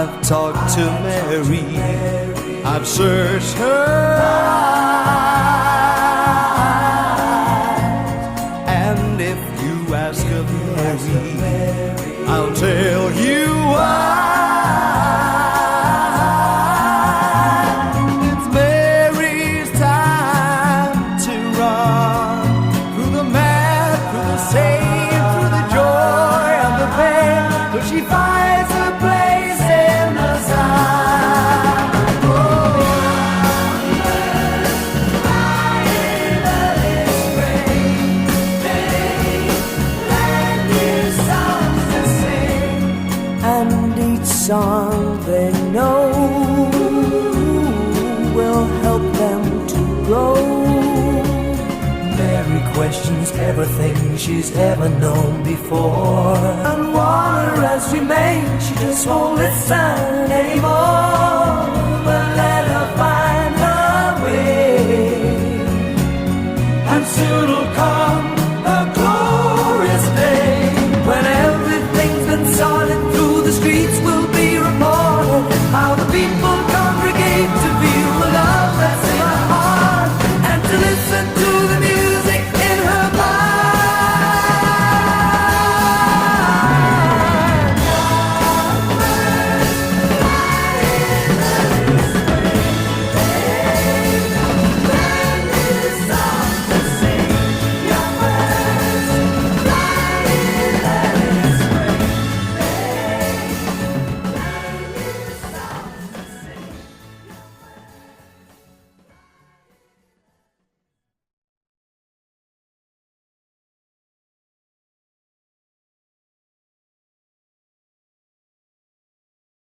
I've talked to Mary, I've searched her eyes, and if you ask of Mary, I'll tell you why. It's Mary's time to run through the mad, through the sane, through the joy and the pain, till she finds a place in the sun. Oh, lying early spring, land new songs to sing, and each song they know will help them to grow. Mary questions everything she's ever known before, and water has remained, she just won't listen anymore. But let her find her way, and soon